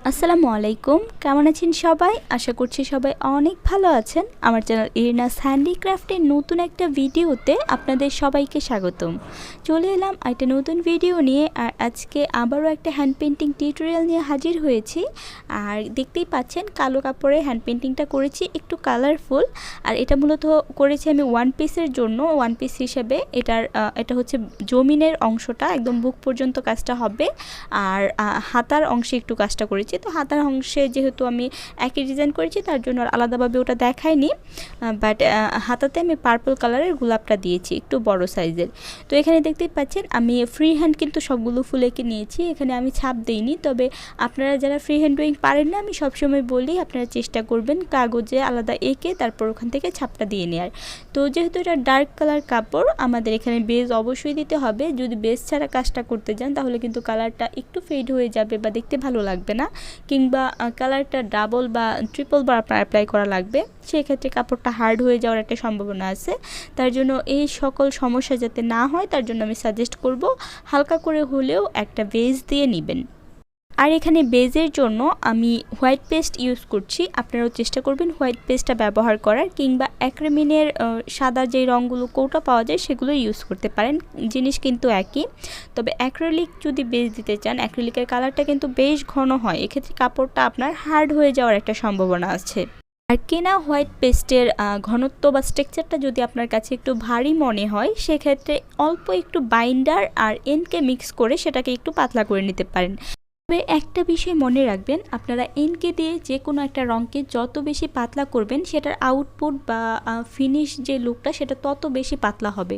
আসসালামু আলাইকুম, কেমন আছেন সবাই? আশা করছি সবাই অনেক ভালো আছেন। আমার চ্যানেল ইরিনাস হ্যান্ডিক্রাফটের নতুন একটা ভিডিওতে আপনাদের সবাইকে স্বাগতম। চলে এলাম একটা নতুন ভিডিও নিয়ে, আর আজকে আবারও একটা হ্যান্ড পেইন্টিং টিউটোরিয়াল নিয়ে হাজির হয়েছি। আর দেখতেই পাচ্ছেন কালো কাপড়ে হ্যান্ড পেইন্টিংটা করেছি, একটু কালারফুল। আর এটা মূলত করেছি আমি ওয়ান পিসের জন্য, ওয়ান পিস হিসেবে। এটা হচ্ছে জমিনের অংশটা একদম বুক পর্যন্ত কাজটা হবে, আর হাতার অংশে একটু কাজটা করেছি। তো হাতার অংশে যেহেতু আমি একই ডিজাইন করেছি, তার জন্য আর আলাদাভাবে ওটা দেখাইনি, বাট হাতাতে আমি পার্পল কালারের গোলাপটা দিয়েছি, একটু বড় সাইজের। তো এখানে দেখতেই পাচ্ছেন আমি ফ্রি হ্যান্ড কিন্তু সবগুলো ফুল এঁকে নিয়েছি, এখানে আমি ছাপ দিইনি। তবে আপনারা যারা ফ্রি হ্যান্ড ড্রয়িং পারেন না, আমি সবসময় বলি আপনারা চেষ্টা করবেন কাগজে আলাদা এঁকে তারপর ওখান থেকে ছাপটা দিয়ে নেওয়ার। তো যেহেতু এটা ডার্ক কালার কাপড়, আমাদের এখানে বেজ অবশ্যই দিতে হবে। যদি বেজ ছাড়া কাজটা করতে যান তাহলে কিন্তু কালারটা একটু ফেড হয়ে যাবে বা দেখতে ভালো লাগবে না, কিংবা কালারটা ডাবল বা ট্রিপল বার আপনার অ্যাপ্লাই করা লাগবে, সেক্ষেত্রে কাপড়টা হার্ড হয়ে যাওয়ার একটা সম্ভাবনা আছে। তার জন্য এই সকল সমস্যা যাতে না হয় তার জন্য আমি সাজেস্ট করব হালকা করে হলেও একটা বেজ দিয়ে নেবেন। আর এখানে বেজের জন্য আমি হোয়াইট পেস্ট ইউজ করছি, আপনারাও চেষ্টা করবেন হোয়াইট পেস্টটা ব্যবহার করার, কিংবা অ্যাক্রিমিনের সাদা যেই রঙগুলো কৌটা পাওয়া যায় সেগুলো ইউজ করতে পারেন, জিনিস কিন্তু একই। তবে অ্যাক্রিলিক যদি বেজ দিতে চান, অ্যাক্রিলিকের কালারটা কিন্তু বেশ ঘন হয়, এক্ষেত্রে কাপড়টা আপনার হার্ড হয়ে যাওয়ার একটা সম্ভাবনা আছে। আর কেনা হোয়াইট পেস্টের ঘনত্ব বা স্ট্রাকচারটা যদি আপনার কাছে একটু ভারী মনে হয়, সেক্ষেত্রে অল্প একটু বাইন্ডার আর এনকে মিক্স করে সেটাকে একটু পাতলা করে নিতে পারেন। তবে একটা বিষয় মনে রাখবেন, আপনারা এনকে দিয়ে যে কোনো একটা রঙকে যত বেশি পাতলা করবেন, সেটার আউটপুট বা ফিনিশ যে লুকটা সেটা তত বেশি পাতলা হবে।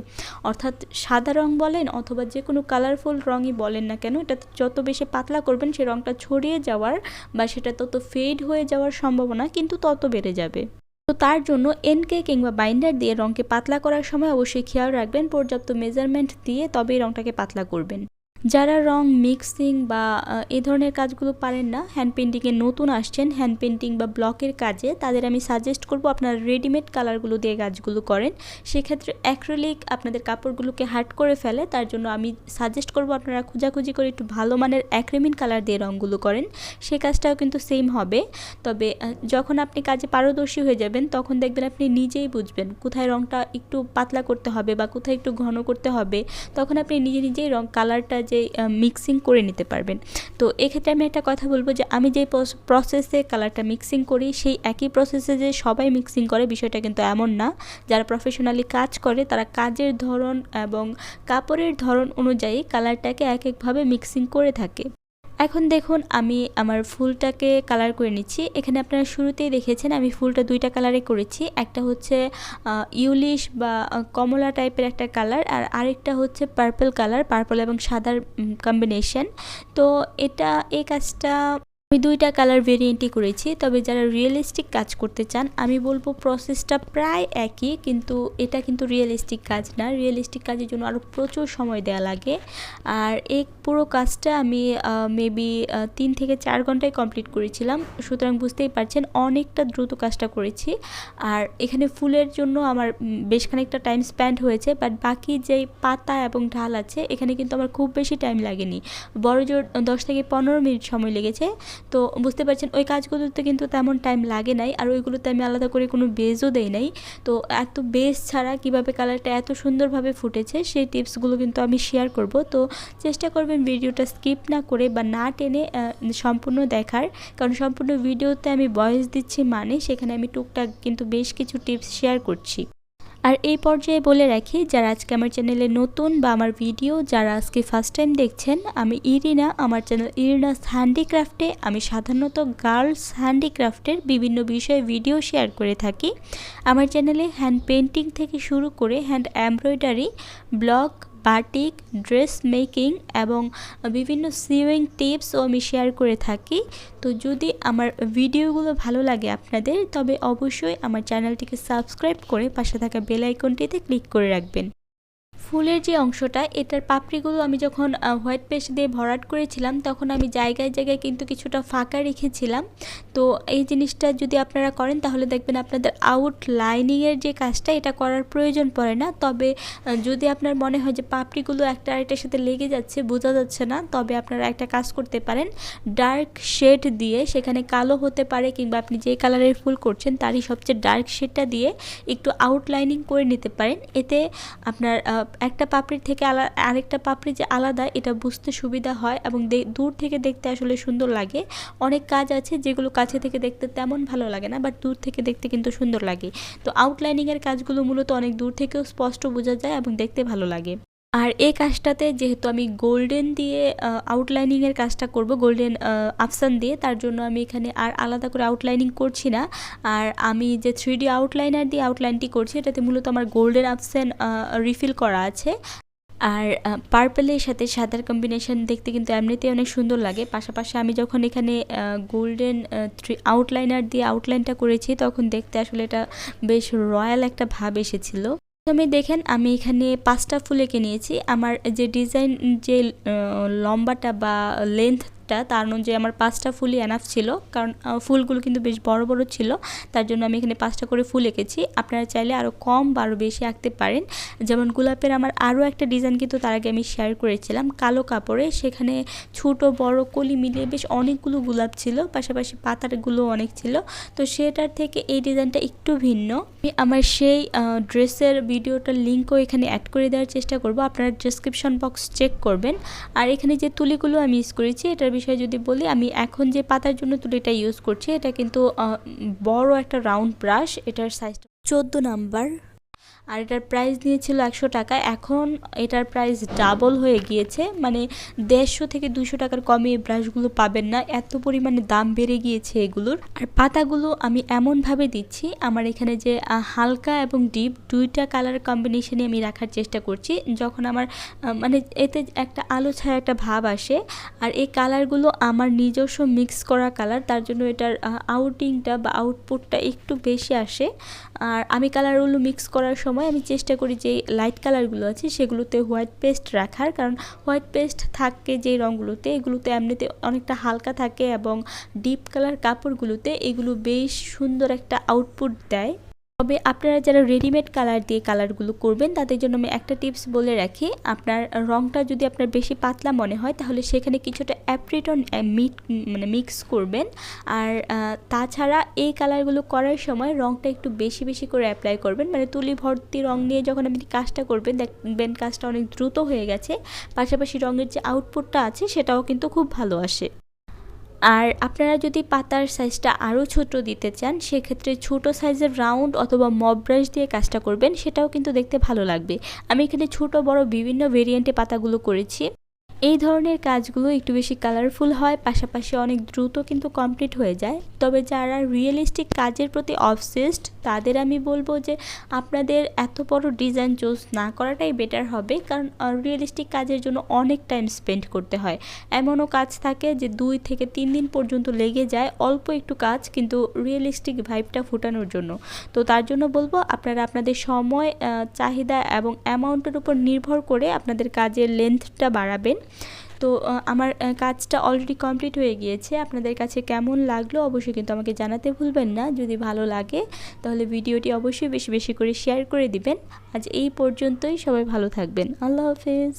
অর্থাৎ সাদা রঙ বলেন অথবা যে কোনো কালারফুল রঙই বলেন না কেন, এটা যত বেশি পাতলা করবেন সেই রঙটা ছড়িয়ে যাওয়ার বা সেটা তত ফেড হয়ে যাওয়ার সম্ভাবনা কিন্তু তত বেড়ে যাবে। তো তার জন্য এনকে কিংবা বাইন্ডার দিয়ে রঙকে পাতলা করার সময় অবশ্যই খেয়াল রাখবেন পর্যাপ্ত মেজারমেন্ট দিয়ে তবেই রঙটাকে পাতলা করবেন। যারা রং মিক্সিং বা এই ধরনের কাজগুলো পারেন না, হ্যান্ড পেইন্টিংয়ে নতুন আসছেন, হ্যান্ড পেইন্টিং বা ব্লকের কাজে, তাদের আমি সাজেস্ট করব আপনারা রেডিমেড কালারগুলো দিয়ে কাজগুলো করেন। সেক্ষেত্রে অ্যাক্রিলিক আপনাদের কাপড়গুলোকে হার্ড করে ফেলে, তার জন্য আমি সাজেস্ট করব আপনারা খোঁজাখুঁজি করে একটু ভালো মানের অ্যাক্রিমিন কালার দিয়ে রঙগুলো করেন, সে কাজটাও কিন্তু সেম হবে। তবে যখন আপনি কাজে পারদর্শী হয়ে যাবেন তখন দেখবেন আপনি নিজেই বুঝবেন কোথায় রঙটা একটু পাতলা করতে হবে বা কোথায় একটু ঘন করতে হবে, তখন আপনি নিজেই রঙ কালারটা যে মিক্সিং করে নিতে পারবেন। তো এক্ষেত্রে আমি একটা কথা বলবো যে আমি যে প্রসেসে কালারটা মিক্সিং করি সেই একই প্রসেসে যে সবাই মিক্সিং করে বিষয়টা কিন্তু এমন না। যারা প্রফেশনালি কাজ করে তারা কাজের ধরন এবং কাপড়ের ধরন অনুযায়ী কালারটাকে এক একভাবে মিক্সিং করে থাকে। এখন দেখুন আমি আমার ফুলটাকে কালার করে নিচ্ছি। এখানে আপনারা শুরুতেই দেখেছেন আমি ফুলটা দুইটা কালারে করেছি, একটা হচ্ছে ইউলিশ বা কমলা টাইপের একটা কালার, আর আরেকটা হচ্ছে পার্পল কালার, পার্পল এবং সাদার কম্বিনেশন। তো এই কাজটা আমি দুইটা কালার ভেরিয়েন্টই করেছি। তবে যারা রিয়েলিস্টিক কাজ করতে চান আমি বলবো প্রসেসটা প্রায় একই, কিন্তু এটা কিন্তু রিয়েলিস্টিক কাজ না, রিয়েলিস্টিক কাজের জন্য আরও প্রচুর সময় দেওয়া লাগে। আর এই পুরো কাজটা আমি মেবি 3 থেকে 4 ঘন্টায় কমপ্লিট করেছিলাম, সুতরাং বুঝতেই পারছেন অনেকটা দ্রুত কাজটা করেছি। আর এখানে ফুলের জন্য আমার বেশ খানিকটা টাইম স্পেন্ড হয়েছে, বাট বাকি যেই পাতা এবং ঢাল আছে এখানে কিন্তু আমার খুব বেশি টাইম লাগেনি, বড় জোর 10 থেকে 15 মিনিট সময় লেগেছে। তো বুঝতে পারছেন ওই কাজগুলোতে কিন্তু তেমন টাইম লাগে নাই, আর ওইগুলোতে আমি আলাদা করে কোনো বেজও দেই নাই। তো এত বেজ ছাড়া কিভাবে কালারটা এত সুন্দরভাবে ফুটেছে সেই টিপসগুলো কিন্তু আমি শেয়ার করব। তো চেষ্টা করবেন ভিডিওটা স্কিপ না করে বা না টেনে সম্পূর্ণ দেখার, কারণ সম্পূর্ণ ভিডিওতে আমি ভয়েস দিচ্ছি মানে সেখানে আমি টুকটাক কিন্তু বেশ কিছু টিপস শেয়ার করছি। আর এই পর্যায়ে বলে রাখি, যারা আজকে আমার চ্যানেলে নতুন বা আমার ভিডিও যারা আজকে ফার্স্ট টাইম দেখছেন, আমি ইরিনা, আমার চ্যানেল ইরিনাস হ্যান্ডিক্রাফটে আমি সাধারণত গার্লস হ্যান্ডিক্রাফটের বিভিন্ন বিষয়ে ভিডিও শেয়ার করে থাকি। আমার চ্যানেলে হ্যান্ড পেইন্টিং থেকে শুরু করে hand embroidery, block, batik, dress making এবং বিভিন্ন সিউইং টিপসও আমি শেয়ার করে থাকি। তো যদি আমার ভিডিওগুলো ভালো লাগে আপনাদের, তবে অবশ্যই আমার চ্যানেলটিকে সাবস্ক্রাইব করে পাশে থাকা বেল আইকনটিতে ক্লিক করে রাখবেন। ফুলের যে অংশটা, এটার পাপড়িগুলো আমি যখন হোয়াইট পেস্ট দিয়ে ভরাট করেছিলাম তখন আমি জায়গায় জায়গায় কিন্তু কিছুটা ফাঁকা রেখেছিলাম। তো এই জিনিসটা যদি আপনারা করেন তাহলে দেখবেন আপনাদের আউটলাইনিংয়ের যে কাজটা এটা করার প্রয়োজন পড়ে না। তবে যদি আপনার মনে হয় যে পাপড়িগুলো একটা আরেকটার সাথে লেগে যাচ্ছে, বোঝা যাচ্ছে না, তবে আপনারা একটা কাজ করতে পারেন, ডার্ক শেড দিয়ে, সেখানে কালো হতে পারে কিংবা আপনি যে কালারের ফুল করছেন তারই সবচেয়ে ডার্ক শেডটা দিয়ে একটু আউটলাইনিং করে নিতে পারেন। এতে আপনার একটা পাপড়ির থেকে আরেকটা পাপড়ি যে আলাদা এটা বুঝতে সুবিধা হয় এবং দূর থেকে দেখতে আসলে সুন্দর লাগে। অনেক কাজ আছে যেগুলো কাছে থেকে দেখতে তেমন ভালো লাগে না, বাট দূর থেকে দেখতে কিন্তু সুন্দর লাগে। তো আউটলাইনিংয়ের কাজগুলো মূলত অনেক দূর থেকেও স্পষ্ট বোঝা যায় এবং দেখতে ভালো লাগে। আর এই কাজটাতে যেহেতু আমি গোল্ডেন দিয়ে আউটলাইনিংয়ের কাজটা করব, গোল্ডেন আফসান দিয়ে, তার জন্য আমি এখানে আর আলাদা করে আউটলাইনিং করছি না। আর আমি যে 3D আউটলাইনার দিয়ে আউটলাইনটি করছি এটাতে মূলত আমার গোল্ডেন আফসান রিফিল করা আছে। আর পার্পলের সাথে সাদার কম্বিনেশন দেখতে কিন্তু এমনিতেই অনেক সুন্দর লাগে। পাশাপাশি আমি যখন এখানে গোল্ডেন আউটলাইনার দিয়ে আউটলাইনটা করেছি তখন দেখতে আসলে এটা বেশ রয়্যাল একটা ভাব এসেছিল। প্রথমে দেখেন আমি এখানে 5টা ফুল এঁকে নিয়েছি। আমার যে ডিজাইন যে লম্বাটা বা লেন্থটা তার অনুযায়ী আমার 5টা ফুলই এনাফ ছিল, কারণ ফুলগুলো কিন্তু বেশ বড় বড় ছিল, তার জন্য আমি এখানে 5টা করে ফুল এঁকেছি। আপনারা চাইলে আরও কম বা আরও বেশি আঁকতে পারেন। যেমন গোলাপের আমার আরও একটা ডিজাইন কিন্তু তার আগে আমি শেয়ার করেছিলাম কালো কাপড়ে, সেখানে ছোট বড় কলি মিলিয়ে বেশ অনেকগুলো গোলাপ ছিল, পাশাপাশি পাতাগুলো অনেক ছিল। তো সেটার থেকে এই ডিজাইনটা একটু ভিন্ন। আমি আমার সেই ড্রেসের ভিডিওটার লিঙ্কও এখানে অ্যাড করে দেওয়ার চেষ্টা করব, আপনারা ডেসক্রিপশন বক্স চেক করবেন। আর এখানে যে তুলিগুলো আমি ইউজ করেছি এটার বিষয়ে যদি বলি, আমি এখন যে পাতার জন্য তুলিটা ইউজ করছি এটা কিন্তু বড় একটা রাউন্ড ব্রাশ, এটার সাইজটা 14 নাম্বার, আর এটার প্রাইস নিয়েছিল 100 টাকা। এখন এটার প্রাইস ডাবল হয়ে গিয়েছে, মানে 150 থেকে 200 টাকার কমে এই ব্রাশগুলো পাবেন না, এত পরিমাণে দাম বেড়ে গিয়েছে এগুলোর। আর পাতাগুলো আমি এমনভাবে দিচ্ছি, আমার এখানে যে হালকা এবং ডিপ দুইটা কালার কম্বিনেশনে আমি রাখার চেষ্টা করছি, যখন আমার মানে এতে একটা আলো ছায়া একটা ভাব আসে। আর এই কালারগুলো আমার নিজস্ব মিক্স করা কালার, তার জন্য এটার আউটিংটা বা আউটপুটটা একটু বেশি আসে। আর আমি কালারগুলো মিক্স করার সময় আমি চেষ্টা করি যে লাইট কালারগুলো আছে সেগুলোতে হোয়াইট পেস্ট রাখার, কারণ হোয়াইট পেস্ট থাকে যেই রঙগুলোতে এগুলোতে এমনিতে অনেকটা হালকা থাকে এবং ডিপ কালার কাপড়গুলোতে এগুলো বেশ সুন্দর একটা আউটপুট দেয়। তবে আপনারা যারা রেডিমেড কালার দিয়ে কালারগুলো করবেন তাদের জন্য আমি একটা টিপস বলে রাখি, আপনার রঙটা যদি আপনার বেশি পাতলা মনে হয় তাহলে সেখানে কিছুটা অ্যাপ্রিটন মিক্স করবেন। আর তাছাড়া এই কালারগুলো করার সময় রঙটা একটু বেশি বেশি করে অ্যাপ্লাই করবেন, মানে তুলি ভর্তি রঙ নিয়ে যখন আপনি কাজটা করবেন দেখবেন কাজটা অনেক দ্রুত হয়ে গেছে, পাশাপাশি রঙের যে আউটপুটটা আছে সেটাও কিন্তু খুব ভালো আসে। আর আপনারা যদি পাতার সাইজটা আরও ছোট দিতে চান সেক্ষেত্রে ছোট সাইজের রাউন্ড অথবা মপ ব্রাশ দিয়ে কাজটা করবেন, সেটাও কিন্তু দেখতে ভালো লাগবে। আমি এখানে ছোট বড় বিভিন্ন ভেরিয়েন্টে পাতাগুলো করেছি। এই ধরনের কাজগুলো একটু বেশি কালারফুল হয়, পাশাপাশি অনেক দ্রুত কিন্তু কমপ্লিট হয়ে যায়। তবে যারা রিয়েলিস্টিক কাজের প্রতি অবসেসড তাদের আমি বলবো যে আপনাদের এত বড় ডিজাইন চুজ না করাটাই বেটার হবে, কারণ রিয়েলিস্টিক কাজের জন্য অনেক টাইম স্পেন্ড করতে হয়। এমনও কাজ থাকে যে 2 থেকে 3 দিন পর্যন্ত লেগে যায় অল্প একটু কাজ কিন্তু রিয়েলিস্টিক ভাইবটা ফোটানোর জন্য। তো তার জন্য বলবো আপনারা আপনাদের সময়, চাহিদা এবং অ্যামাউন্টের উপর নির্ভর করে আপনাদের কাজের লেন্থটা বাড়াবেন। তো আমার কাজটা অলরেডি কমপ্লিট হয়ে গিয়েছে। আপনাদের কাছে কেমন লাগলো অবশ্যই কিন্তু আমাকে জানাতে ভুলবেন না। যদি ভালো লাগে তাহলে ভিডিওটি অবশ্যই বেশি বেশি করে শেয়ার করে দিবেন। আজ এই পর্যন্তই, সবাই ভালো থাকবেন। আল্লাহ হাফেজ।